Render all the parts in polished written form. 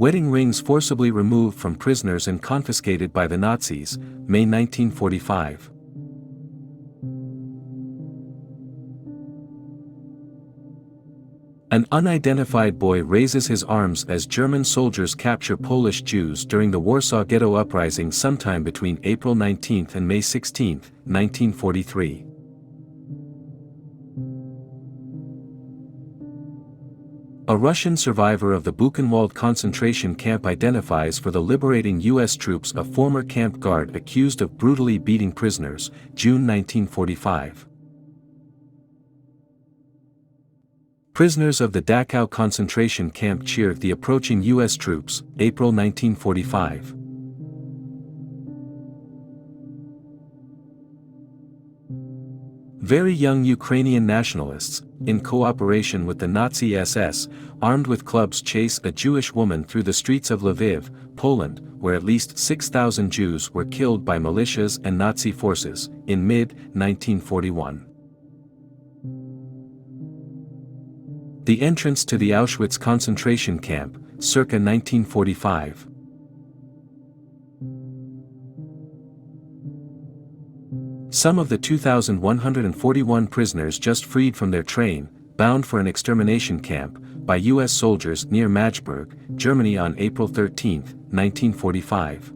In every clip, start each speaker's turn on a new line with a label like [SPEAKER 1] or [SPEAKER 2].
[SPEAKER 1] Wedding rings forcibly removed from prisoners and confiscated by the Nazis, May 1945. An unidentified boy raises his arms as German soldiers capture Polish Jews during the Warsaw Ghetto Uprising sometime between April 19 and May 16, 1943. A Russian survivor of the Buchenwald concentration camp identifies for the liberating U.S. troops a former camp guard accused of brutally beating prisoners, June 1945. Prisoners of the Dachau concentration camp cheer the approaching U.S. troops, April 1945. Very young Ukrainian nationalists, in cooperation with the Nazi SS, armed with clubs chase a Jewish woman through the streets of Lviv, Poland, where at least 6,000 Jews were killed by militias and Nazi forces, in mid-1941. The entrance to the Auschwitz concentration camp, circa 1945. Some of the 2,141 prisoners just freed from their train, bound for an extermination camp, by U.S. soldiers near Magdeburg, Germany on April 13, 1945.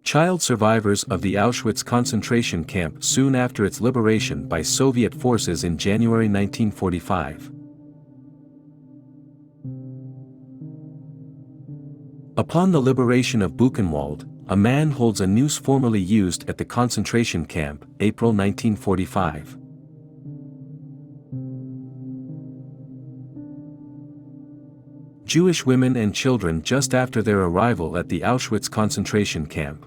[SPEAKER 1] Child survivors of the Auschwitz concentration camp soon after its liberation by Soviet forces in January 1945. Upon the liberation of Buchenwald, a man holds a noose formerly used at the concentration camp, April 1945. Jewish women and children just after their arrival at the Auschwitz concentration camp.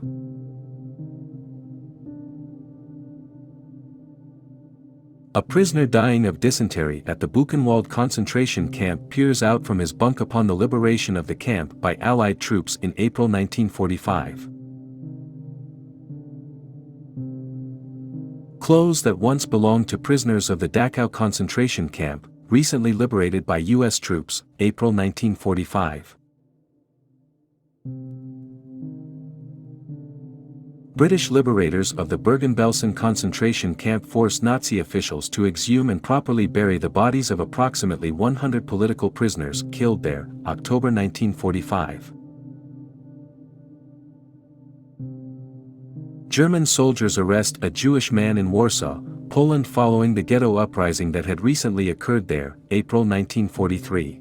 [SPEAKER 1] A prisoner dying of dysentery at the Buchenwald concentration camp peers out from his bunk upon the liberation of the camp by Allied troops in April 1945. Clothes that once belonged to prisoners of the Dachau concentration camp, recently liberated by U.S. troops, April 1945. British liberators of the Bergen-Belsen concentration camp forced Nazi officials to exhume and properly bury the bodies of approximately 100 political prisoners killed there, October 1945. German soldiers arrest a Jewish man in Warsaw, Poland following the ghetto uprising that had recently occurred there, April 1943.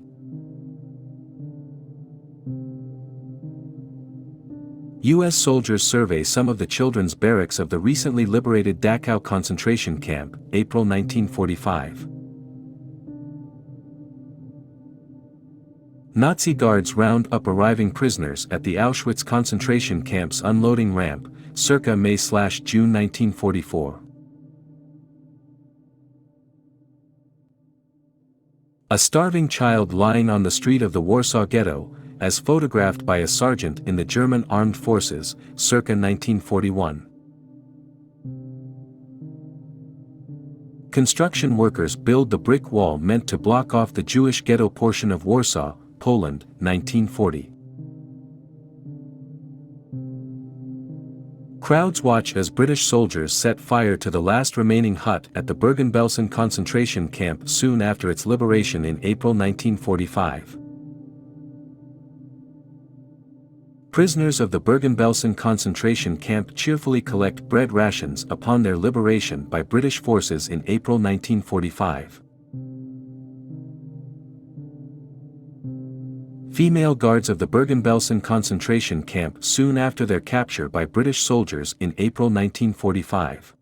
[SPEAKER 1] U.S. soldiers survey some of the children's barracks of the recently liberated Dachau concentration camp, April 1945. Nazi guards round up arriving prisoners at the Auschwitz concentration camp's unloading ramp, circa May/June 1944. A starving child lying on the street of the Warsaw Ghetto, as photographed by a sergeant in the German Armed Forces, circa 1941. Construction workers build the brick wall meant to block off the Jewish ghetto portion of Warsaw, Poland, 1940. Crowds watch as British soldiers set fire to the last remaining hut at the Bergen-Belsen concentration camp soon after its liberation in April 1945. Prisoners of the Bergen-Belsen concentration camp cheerfully collect bread rations upon their liberation by British forces in April 1945. Female guards of the Bergen-Belsen concentration camp soon after their capture by British soldiers in April 1945.